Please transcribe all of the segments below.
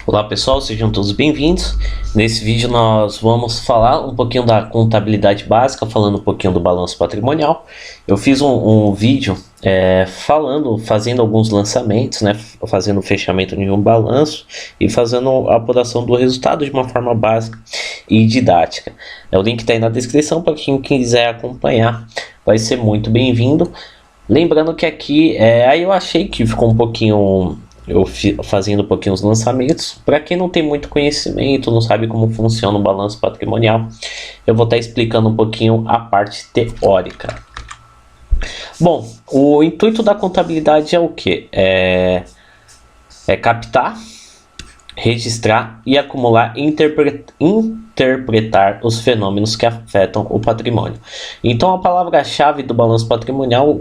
Olá pessoal, sejam todos bem-vindos. Nesse vídeo nós vamos falar um pouquinho da contabilidade básica, falando um pouquinho do balanço patrimonial. Eu fiz um vídeo fazendo alguns lançamentos, né, fazendo o fechamento de um balanço e fazendo a apuração do resultado de uma forma básica e didática. O link está aí na descrição para quem quiser acompanhar, vai ser muito bem-vindo. Lembrando que aqui, aí eu achei que ficou um pouquinho... fazendo um pouquinho os lançamentos. Para quem não tem muito conhecimento, não sabe como funciona o balanço patrimonial, eu vou estar explicando um pouquinho a parte teórica. Bom, o intuito da contabilidade é o que? É captar, registrar e acumular e interpretar os fenômenos que afetam o patrimônio. Então a palavra-chave do balanço patrimonial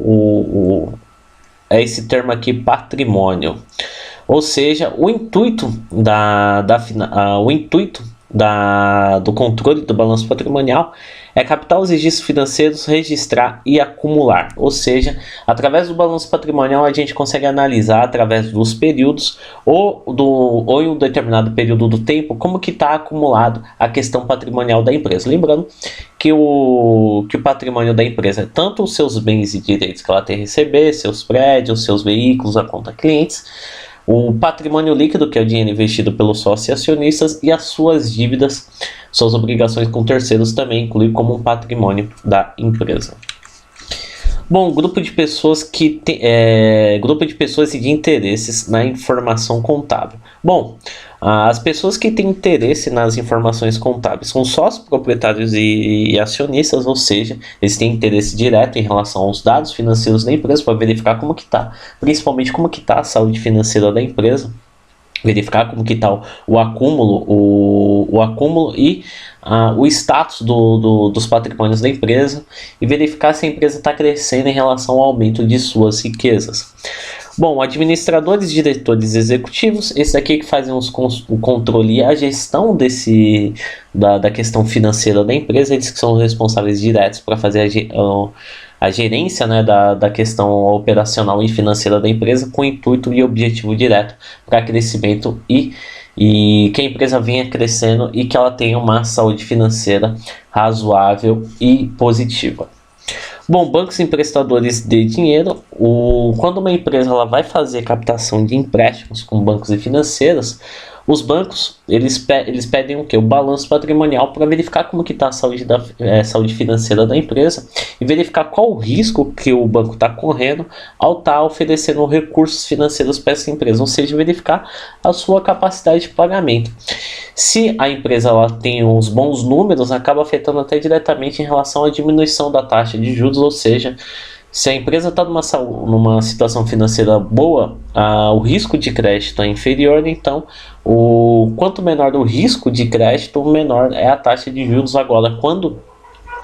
é esse termo aqui, patrimônio. Ou seja, o intuito do controle do balanço patrimonial é captar os registros financeiros, registrar e acumular. Ou seja, através do balanço patrimonial a gente consegue analisar através dos períodos ou em um determinado período do tempo como que está acumulado a questão patrimonial da empresa. Lembrando que o patrimônio da empresa é tanto os seus bens e direitos que ela tem a receber, seus prédios, seus veículos, a conta clientes, o patrimônio líquido, que é o dinheiro investido pelos sócios e acionistas, e as suas dívidas, suas obrigações com terceiros também inclui como um patrimônio da empresa. Bom, grupo de pessoas e de interesses na informação contábil. Bom, as pessoas que têm interesse nas informações contábeis são sócios, proprietários e acionistas, ou seja, eles têm interesse direto em relação aos dados financeiros da empresa para verificar como que está, principalmente como que está a saúde financeira da empresa, verificar como que está o acúmulo e o status dos patrimônios da empresa e verificar se a empresa está crescendo em relação ao aumento de suas riquezas. Bom, administradores, diretores executivos, esses aqui que fazem o controle e a gestão da questão financeira da empresa, eles que são os responsáveis diretos para fazer a gerência, né, da questão operacional e financeira da empresa com intuito e objetivo direto para crescimento e que a empresa venha crescendo e que ela tenha uma saúde financeira razoável e positiva. Bom, bancos emprestadores de dinheiro, quando uma empresa ela vai fazer captação de empréstimos com bancos e financeiras, os bancos eles pedem o que? O balanço patrimonial para verificar como que está a saúde financeira da empresa e verificar qual o risco que o banco está correndo ao estar oferecendo recursos financeiros para essa empresa, ou seja, verificar a sua capacidade de pagamento. Se a empresa ela tem uns bons números, acaba afetando até diretamente em relação à diminuição da taxa de juros, ou seja, se a empresa está numa situação financeira boa, o risco de crédito é inferior, então quanto menor o risco de crédito, menor é a taxa de juros. Agora, quando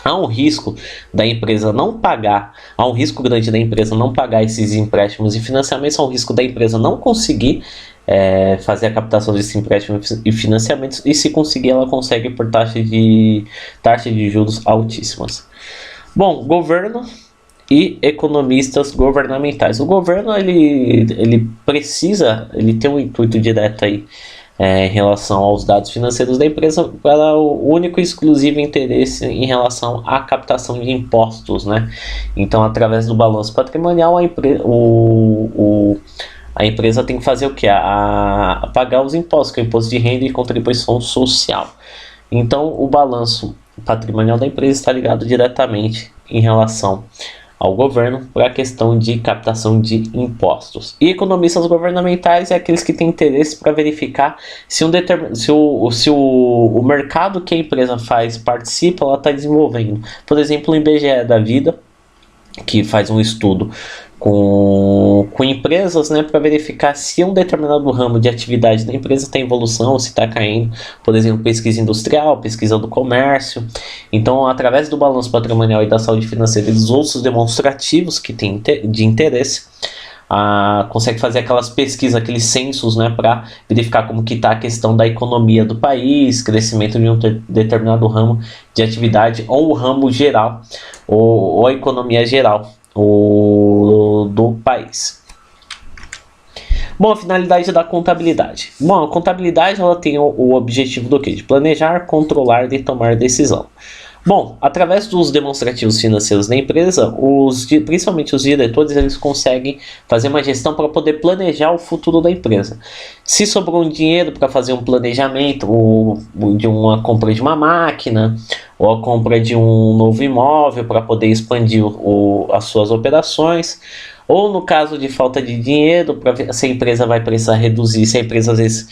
há um risco da empresa não pagar, há um risco grande da empresa não pagar esses empréstimos e financiamentos, há um risco da empresa não conseguir fazer a captação desses empréstimos e financiamentos, e se conseguir, ela consegue por taxa de juros altíssimas. Bom, governo e economistas governamentais. O governo ele tem um intuito direto aí em relação aos dados financeiros da empresa para o único e exclusivo interesse em relação à captação de impostos, né? Então, através do balanço patrimonial, a empresa tem que fazer o que? Pagar os impostos, que é o imposto de renda e contribuição social. Então, o balanço patrimonial da empresa está ligado diretamente em relação ao governo para a questão de captação de impostos. E economistas governamentais é aqueles que têm interesse para verificar se o mercado que a empresa participa, ela está desenvolvendo. Por exemplo, o IBGE da vida, que faz um estudo com empresas, né, para verificar se um determinado ramo de atividade da empresa está em evolução ou se está caindo, por exemplo, pesquisa industrial, pesquisa do comércio. Então, através do balanço patrimonial e da saúde financeira e dos outros demonstrativos que tem de interesse, consegue fazer aquelas pesquisas, aqueles censos, né, para verificar como que está a questão da economia do país, crescimento de um determinado ramo de atividade ou o ramo geral, ou a economia geral do país. Bom, a finalidade da contabilidade. Bom, a contabilidade ela tem o objetivo do quê? De planejar, controlar e tomar decisão. Bom, através dos demonstrativos financeiros da empresa, principalmente os diretores, eles conseguem fazer uma gestão para poder planejar o futuro da empresa. Se sobrou um dinheiro para fazer um planejamento de uma compra de uma máquina, ou a compra de um novo imóvel para poder expandir as suas operações, ou no caso de falta de dinheiro, para ver se a empresa vai precisar reduzir, se a empresa às vezes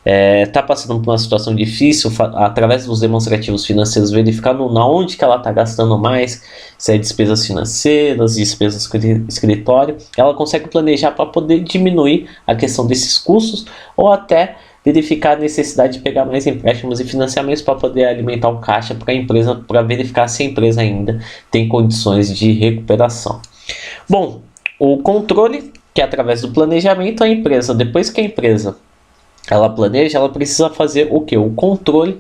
está passando por uma situação difícil, através dos demonstrativos financeiros, verificando na onde que ela está gastando mais, se é despesas financeiras, despesas escritório, ela consegue planejar para poder diminuir a questão desses custos, ou até verificar a necessidade de pegar mais empréstimos e financiamentos para poder alimentar o caixa para a empresa, para verificar se a empresa ainda tem condições de recuperação. Bom, o controle, que é através do planejamento, a empresa, depois que a empresa ela planeja, ela precisa fazer o que? O controle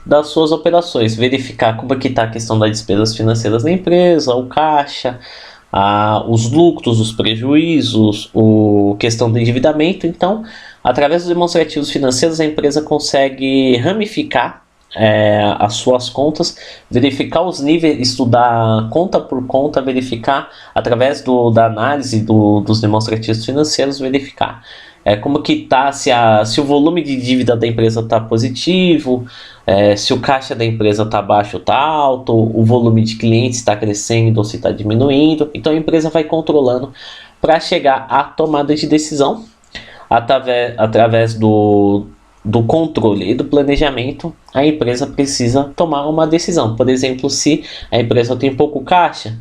das suas operações, verificar como é que está a questão das despesas financeiras da empresa, o caixa, os lucros, os prejuízos, a questão do endividamento. Então, através dos demonstrativos financeiros, a empresa consegue ramificar as suas contas, verificar os níveis, estudar conta por conta, verificar através da análise dos demonstrativos financeiros, verificar como que está, se o volume de dívida da empresa está positivo, se o caixa da empresa está baixo ou está alto, o volume de clientes está crescendo ou se está diminuindo. Então a empresa vai controlando para chegar à tomada de decisão através do controle e do planejamento. A empresa precisa tomar uma decisão. Por exemplo, se a empresa tem pouco caixa,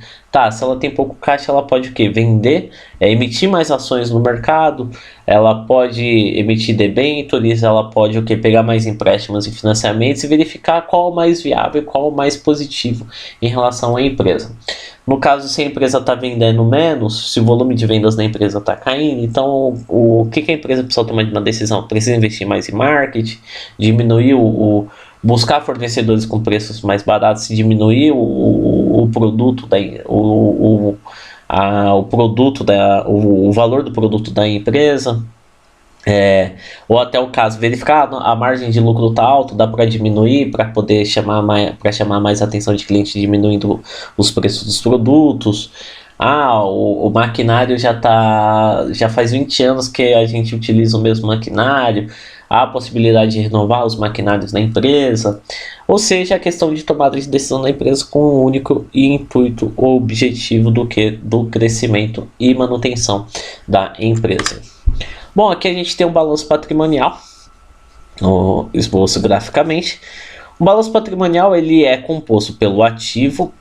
se ela tem pouco caixa, ela pode o quê? Vender, emitir mais ações no mercado, ela pode emitir debêntures, ela pode o quê? Pegar mais empréstimos e financiamentos e verificar qual é o mais viável e qual é o mais positivo em relação à empresa. No caso, se a empresa está vendendo menos, se o volume de vendas da empresa está caindo, então o que a empresa precisa tomar de uma decisão? Precisa investir mais em marketing, diminuir buscar fornecedores com preços mais baratos, diminuir o produto o valor do produto da empresa. Ou até o caso, verificar a margem de lucro está alta, dá para diminuir para poder chamar mais atenção de cliente, diminuindo os preços dos produtos. O maquinário já faz 20 anos que a gente utiliza o mesmo maquinário, há a possibilidade de renovar os maquinários da empresa, ou seja, a questão de tomada de decisão da empresa com o único intuito, o objetivo do crescimento e manutenção da empresa. Bom, aqui a gente tem um balanço patrimonial, esboço graficamente. O balanço patrimonial ele é composto pelo ativo,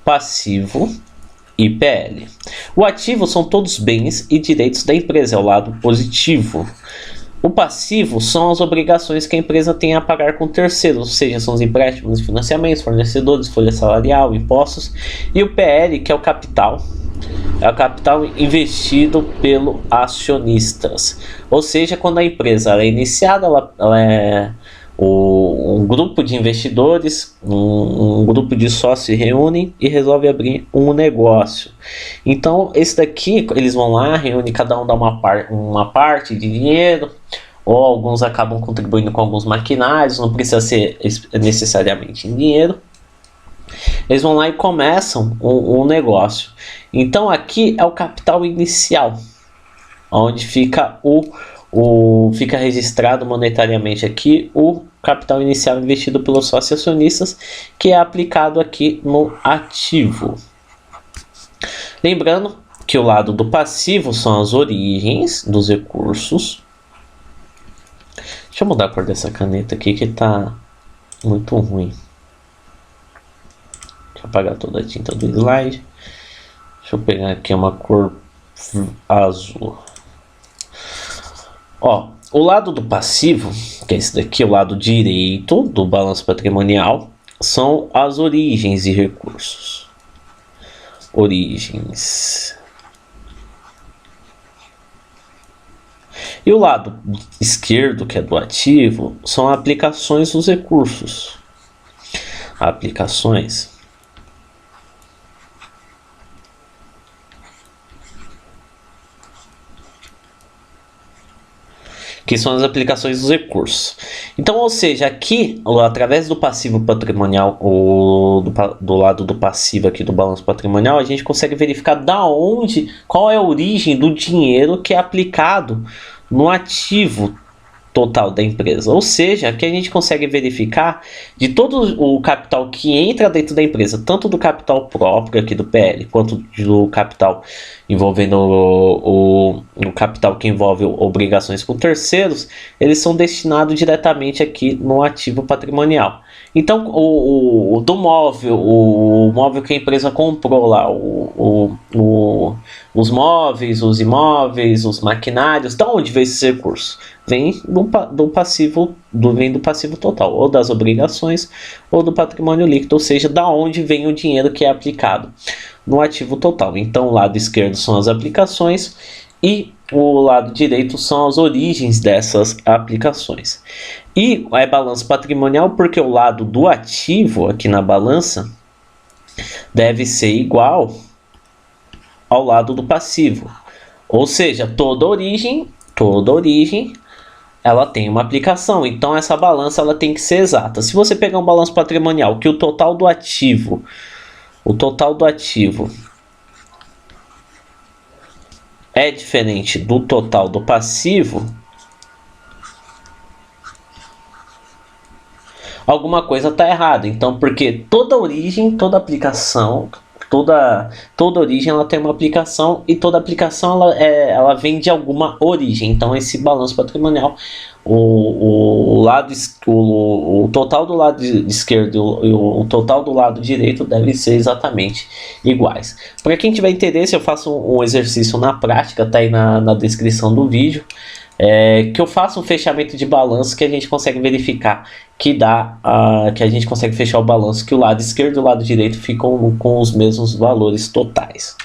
passivo e PL. O ativo são todos bens e direitos da empresa, é o lado positivo. O passivo são as obrigações que a empresa tem a pagar com terceiros, ou seja, são os empréstimos e financiamentos, fornecedores, folha salarial, impostos. E o PL, que é o capital investido pelos acionistas. Ou seja, quando a empresa é iniciada, ela é um grupo de investidores, um grupo de sócios se reúnem e resolve abrir um negócio. Então, esse daqui, eles vão lá, reúnem, cada um dá uma parte de dinheiro, ou alguns acabam contribuindo com alguns maquinários, não precisa ser necessariamente em dinheiro. Eles vão lá e começam um negócio. Então, aqui é o capital inicial, onde fica fica registrado monetariamente aqui o capital inicial investido pelos sócios acionistas, que é aplicado aqui no ativo. Lembrando que o lado do passivo são as origens dos recursos. Deixa eu mudar a cor dessa caneta aqui que está muito ruim. Deixa eu apagar toda a tinta do slide. Deixa eu pegar aqui uma cor azul. O lado do passivo, que é esse daqui, o lado direito do balanço patrimonial, são as origens de recursos. Origens. E o lado esquerdo, que é do ativo, são aplicações dos recursos. Aplicações. que são as aplicações dos recursos. Então, ou seja, aqui, através do passivo patrimonial, do lado do passivo aqui do balanço patrimonial, a gente consegue verificar qual é a origem do dinheiro que é aplicado no ativo total da empresa. Ou seja, aqui a gente consegue verificar de todo o capital que entra dentro da empresa, tanto do capital próprio aqui do PL, quanto do capital envolvendo o capital que envolve obrigações com terceiros, eles são destinados diretamente aqui no ativo patrimonial. Então, do móvel, o móvel que a empresa comprou lá, os móveis, os imóveis, os maquinários, de onde vem esses recursos? Vem do passivo total, ou das obrigações, ou do patrimônio líquido, ou seja, da onde vem o dinheiro que é aplicado no ativo total. Então, o lado esquerdo são as aplicações e o lado direito são as origens dessas aplicações. E é balanço patrimonial porque o lado do ativo aqui na balança deve ser igual ao lado do passivo. Ou seja, toda origem ela tem uma aplicação. Então essa balança ela tem que ser exata. Se você pegar um balanço patrimonial que o total do ativo é diferente do total do passivo, alguma coisa está errada. Então, porque toda origem, toda aplicação, toda origem ela tem uma aplicação e toda aplicação ela vem de alguma origem. Então, esse balanço patrimonial, o total do lado esquerdo e o total do lado direito devem ser exatamente iguais. Para quem tiver interesse, eu faço um exercício na prática, tá aí na descrição do vídeo. Que eu faço um fechamento de balanço que a gente consegue verificar que a gente consegue fechar o balanço que o lado esquerdo e o lado direito ficam com os mesmos valores totais.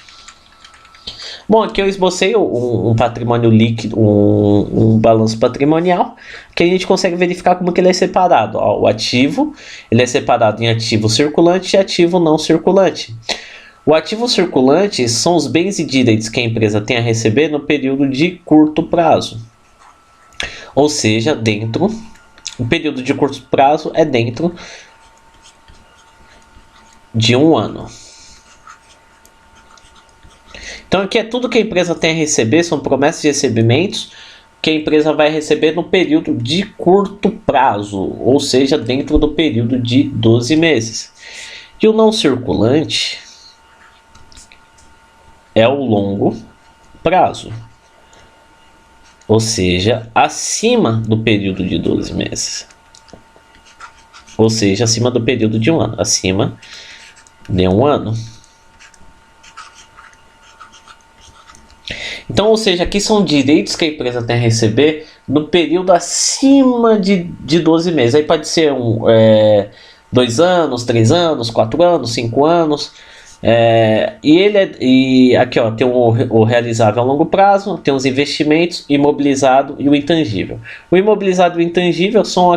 Bom, aqui eu esbocei um patrimônio líquido, um balanço patrimonial, que a gente consegue verificar como que ele é separado. O ativo, ele é separado em ativo circulante e ativo não circulante. O ativo circulante são os bens e direitos que a empresa tem a receber no período de curto prazo. Ou seja, o período de curto prazo é dentro de 1 ano. Então aqui é tudo que a empresa tem a receber, são promessas de recebimentos que a empresa vai receber no período de curto prazo, ou seja, dentro do período de 12 meses. E o não circulante é o longo prazo, ou seja, acima do período de 12 meses, ou seja, acima do período de 1 ano, acima de 1 ano. Então, ou seja, aqui são direitos que a empresa tem a receber no período acima de 12 meses. Aí pode ser 2 anos, 3 anos, 4 anos, 5 anos. E aqui tem o realizável a longo prazo, tem os investimentos, imobilizado e o intangível. O imobilizado e o intangível são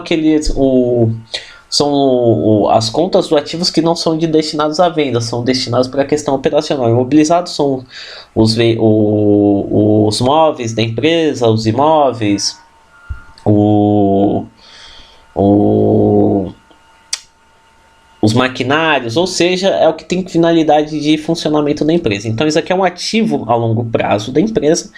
as contas do ativos que não são destinados à venda, são destinados para a questão operacional. Imobilizados são os móveis da empresa, os imóveis, os maquinários, ou seja, é o que tem finalidade de funcionamento da empresa. Então isso aqui é um ativo a longo prazo da empresa,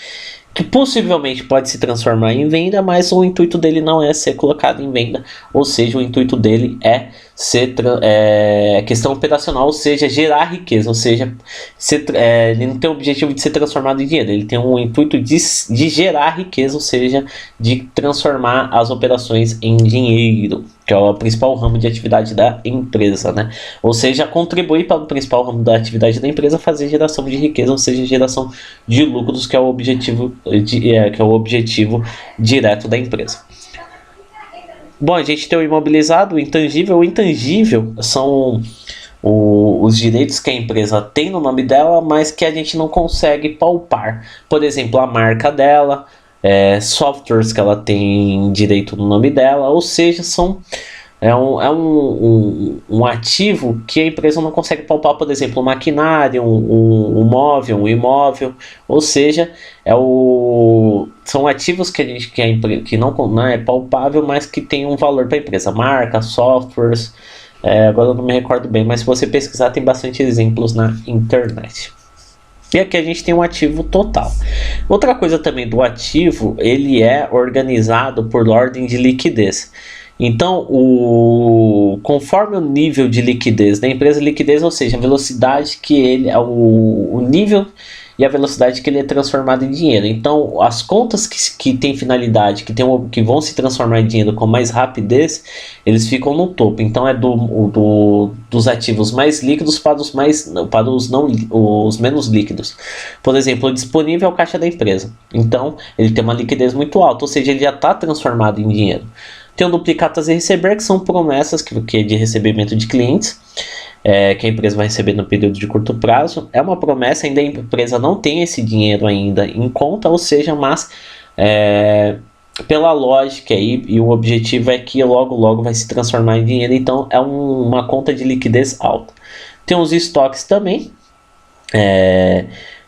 que possivelmente pode se transformar em venda, mas o intuito dele não é ser colocado em venda, ou seja, o intuito dele é ser questão operacional, ou seja, gerar riqueza, ou seja, ele não tem o objetivo de ser transformado em dinheiro, ele tem um intuito de gerar riqueza, ou seja, de transformar as operações em dinheiro, que é o principal ramo de atividade da empresa, né? Ou seja, contribuir para o principal ramo da atividade da empresa, fazer geração de riqueza, ou seja, geração de lucros, que é o objetivo direto da empresa. Bom, a gente tem o imobilizado, o intangível. O intangível são os direitos que a empresa tem no nome dela, mas que a gente não consegue palpar. Por exemplo, a marca dela, softwares que ela tem direito no nome dela, ou seja, são um ativo que a empresa não consegue palpar, por exemplo, um maquinário, um móvel, um imóvel, ou seja, são ativos que não é palpável, mas que tem um valor para a empresa, marca, softwares, agora eu não me recordo bem, mas se você pesquisar tem bastante exemplos na internet. E aqui a gente tem um ativo total. Outra coisa também do ativo, ele é organizado por ordem de liquidez. Então, conforme o nível de liquidez da empresa, liquidez, ou seja, a velocidade que ele, o nível e a velocidade que ele é transformado em dinheiro. Então, as contas que têm finalidade, que vão se transformar em dinheiro com mais rapidez, eles ficam no topo. Então, é dos ativos mais líquidos para os menos líquidos. Por exemplo, o disponível é o caixa da empresa. Então, ele tem uma liquidez muito alta, ou seja, ele já está transformado em dinheiro. Tem o duplicatas a receber, que são promessas que é de recebimento de clientes, que a empresa vai receber no período de curto prazo. É uma promessa, ainda a empresa não tem esse dinheiro ainda em conta, ou seja, mas pela lógica aí, e o objetivo é que logo vai se transformar em dinheiro, então é uma conta de liquidez alta. Tem os estoques também,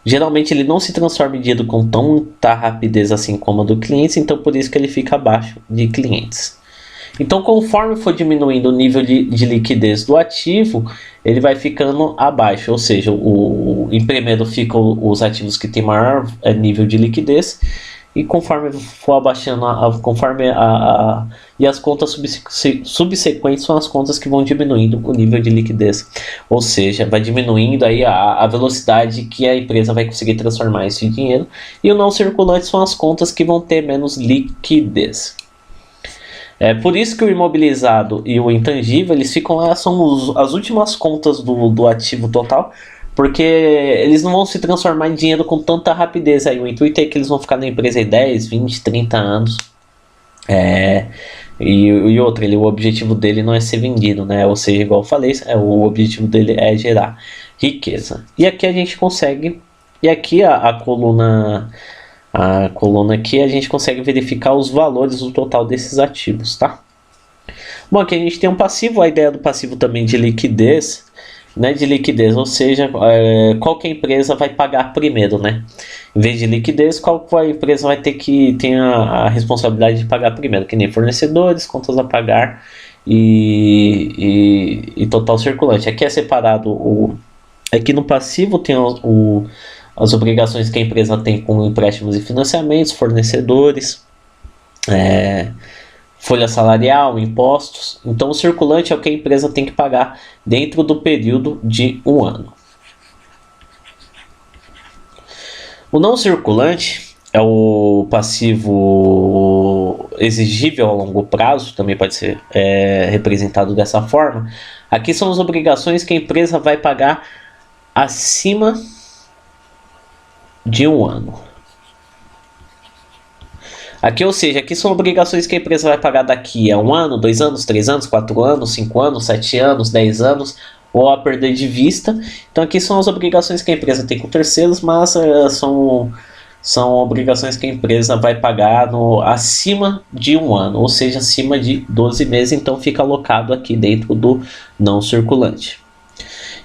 geralmente ele não se transforma em dinheiro com tanta rapidez assim como a do cliente, então por isso que ele fica abaixo de clientes. Então, conforme for diminuindo o nível de liquidez do ativo, ele vai ficando abaixo, ou seja, em primeiro ficam os ativos que têm maior nível de liquidez, e conforme for abaixando, e as contas subsequentes são as contas que vão diminuindo o nível de liquidez, ou seja, vai diminuindo aí a velocidade que a empresa vai conseguir transformar esse dinheiro, e o não circulante são as contas que vão ter menos liquidez. É por isso que o imobilizado e o intangível, eles ficam lá, são as últimas contas do ativo total, porque eles não vão se transformar em dinheiro com tanta rapidez. Aí o intuito é que eles vão ficar na empresa aí 10, 20, 30 anos. E outra, o objetivo dele não é ser vendido, né? Ou seja, igual eu falei, o objetivo dele é gerar riqueza. E aqui a gente consegue, e aqui a coluna aqui a gente consegue verificar os valores do total desses ativos, tá? Bom, aqui a gente tem um passivo, a ideia do passivo também de liquidez, né? De liquidez, ou seja, qual que a empresa vai pagar primeiro, né? Em vez de liquidez, qual a empresa vai ter a responsabilidade de pagar primeiro, que nem fornecedores, contas a pagar e total circulante. Aqui é separado aqui no passivo tem as obrigações que a empresa tem com empréstimos e financiamentos, fornecedores, folha salarial, impostos. Então o circulante é o que a empresa tem que pagar dentro do período de um ano. O não circulante é o passivo exigível a longo prazo, também pode ser representado dessa forma. Aqui são as obrigações que a empresa vai pagar acima de um ano. Aqui, ou seja, aqui são obrigações que a empresa vai pagar daqui a 1 ano, 2 anos, 3 anos, 4 anos, 5 anos, 7 anos, 10 anos, ou a perder de vista. Então aqui são as obrigações que a empresa tem com terceiros, mas são obrigações que a empresa vai pagar acima de um ano, ou seja, acima de 12 meses, então fica alocado aqui dentro do não circulante.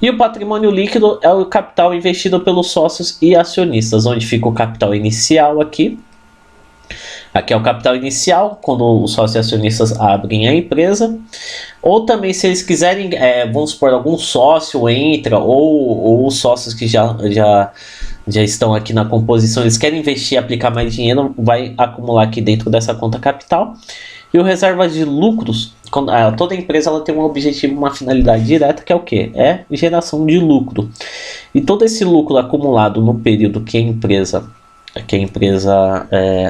E o patrimônio líquido é o capital investido pelos sócios e acionistas, onde fica o capital inicial aqui. Aqui é o capital inicial, quando os sócios e acionistas abrem a empresa. Ou também, se eles quiserem, vamos supor, algum sócio entra, ou os sócios que já estão aqui na composição, eles querem investir e aplicar mais dinheiro, vai acumular aqui dentro dessa conta capital. E o reserva de lucros, toda empresa ela tem um objetivo, uma finalidade direta, que é o quê? É geração de lucro. E todo esse lucro acumulado no período que a empresa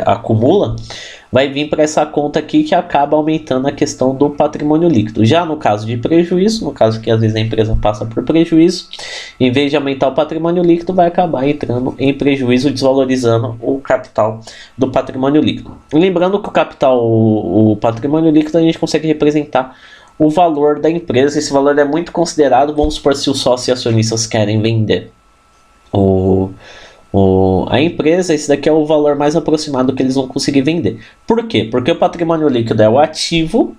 acumula, vai vir para essa conta aqui, que acaba aumentando a questão do patrimônio líquido. Já no caso de prejuízo, no caso que às vezes a empresa passa por prejuízo, em vez de aumentar o patrimônio líquido, vai acabar entrando em prejuízo, desvalorizando o capital do patrimônio líquido. Lembrando que o patrimônio líquido, a gente consegue representar o valor da empresa. Esse valor é muito considerado, vamos supor, se os sócios e acionistas querem vender a empresa, esse daqui é o valor mais aproximado que eles vão conseguir vender. Por quê? Porque o patrimônio líquido é o ativo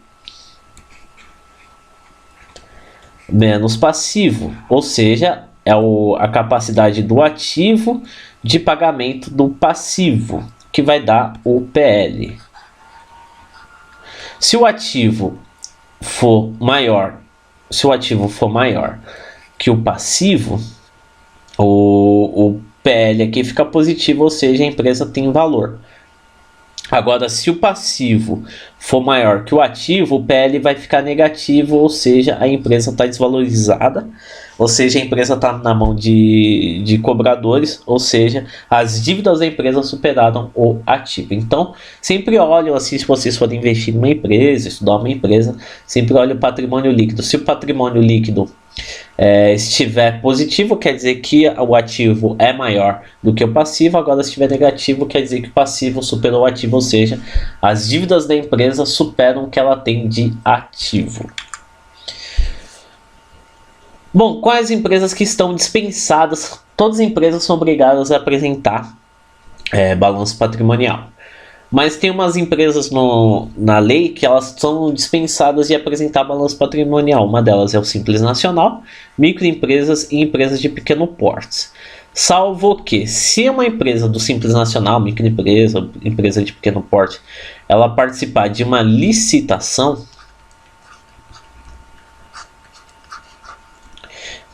menos passivo, ou seja, é a capacidade do ativo de pagamento do passivo, que vai dar o PL. Se o ativo for maior que o passivo, o PL aqui fica positivo, ou seja, a empresa tem valor. Agora, se o passivo for maior que o ativo, o PL vai ficar negativo, ou seja, a empresa está desvalorizada, ou seja, a empresa está na mão de cobradores, ou seja, as dívidas da empresa superaram o ativo. Então, sempre olhem assim, se vocês forem investir numa empresa, estudar uma empresa, sempre olhem o patrimônio líquido. Se o patrimônio líquido estiver positivo, quer dizer que o ativo é maior do que o passivo. Agora, se estiver negativo, quer dizer que o passivo superou o ativo, ou seja, as dívidas da empresa superam o que ela tem de ativo. Bom, quais empresas que estão dispensadas? Todas as empresas são obrigadas a apresentar balanço patrimonial. Mas tem umas empresas na lei que elas são dispensadas de apresentar balanço patrimonial. Uma delas é o Simples Nacional, microempresas e empresas de pequeno porte. Salvo que, se uma empresa do Simples Nacional, microempresa, empresa de pequeno porte, ela participar de uma licitação,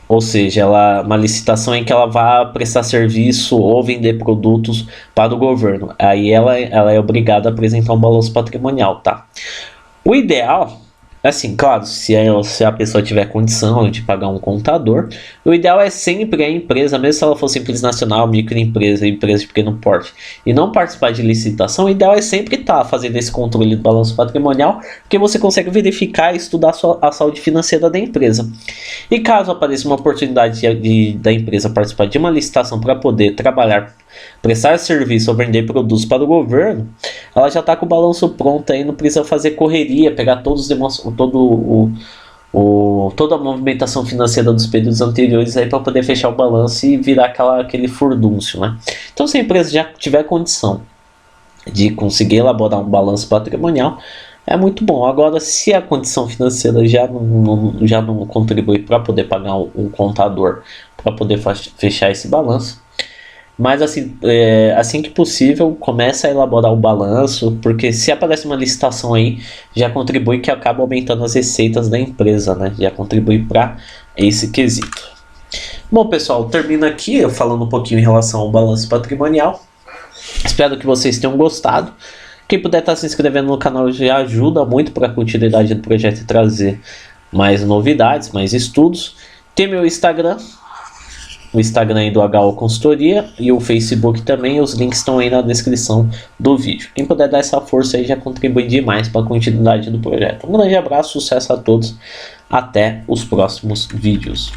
ou seja, uma licitação em que ela vai prestar serviço ou vender produtos para o governo. Aí ela é obrigada a apresentar um balanço patrimonial, tá? O ideal, assim, claro, se a pessoa tiver condição de pagar um contador, o ideal é sempre a empresa, mesmo se ela for Simples Nacional, microempresa, empresa de pequeno porte, e não participar de licitação, o ideal é sempre estar fazendo esse controle do balanço patrimonial, porque você consegue verificar e estudar a saúde financeira da empresa. E caso apareça uma oportunidade da empresa participar de uma licitação para poder trabalhar, prestar serviço ou vender produtos para o governo, ela já está com o balanço pronto aí, não precisa fazer correria, pegar toda a movimentação financeira dos períodos anteriores aí para poder fechar o balanço e virar aquele furdúncio, né? Então, se a empresa já tiver condição de conseguir elaborar um balanço patrimonial, é muito bom. Agora, se a condição financeira já não contribui para poder pagar um contador para poder fechar esse balanço, mas assim que possível, começa a elaborar o balanço, porque se aparece uma licitação aí, já contribui, que acaba aumentando as receitas da empresa, né? Já contribui para esse quesito. Bom, pessoal, termino aqui eu falando um pouquinho em relação ao balanço patrimonial. Espero que vocês tenham gostado. Quem puder estar se inscrevendo no canal já ajuda muito para a continuidade do projeto e trazer mais novidades, mais estudos. Tem meu Instagram, o Instagram aí do HO Consultoria, e o Facebook também. Os links estão aí na descrição do vídeo. Quem puder dar essa força aí já contribui demais para a continuidade do projeto. Um grande abraço, sucesso a todos. Até os próximos vídeos.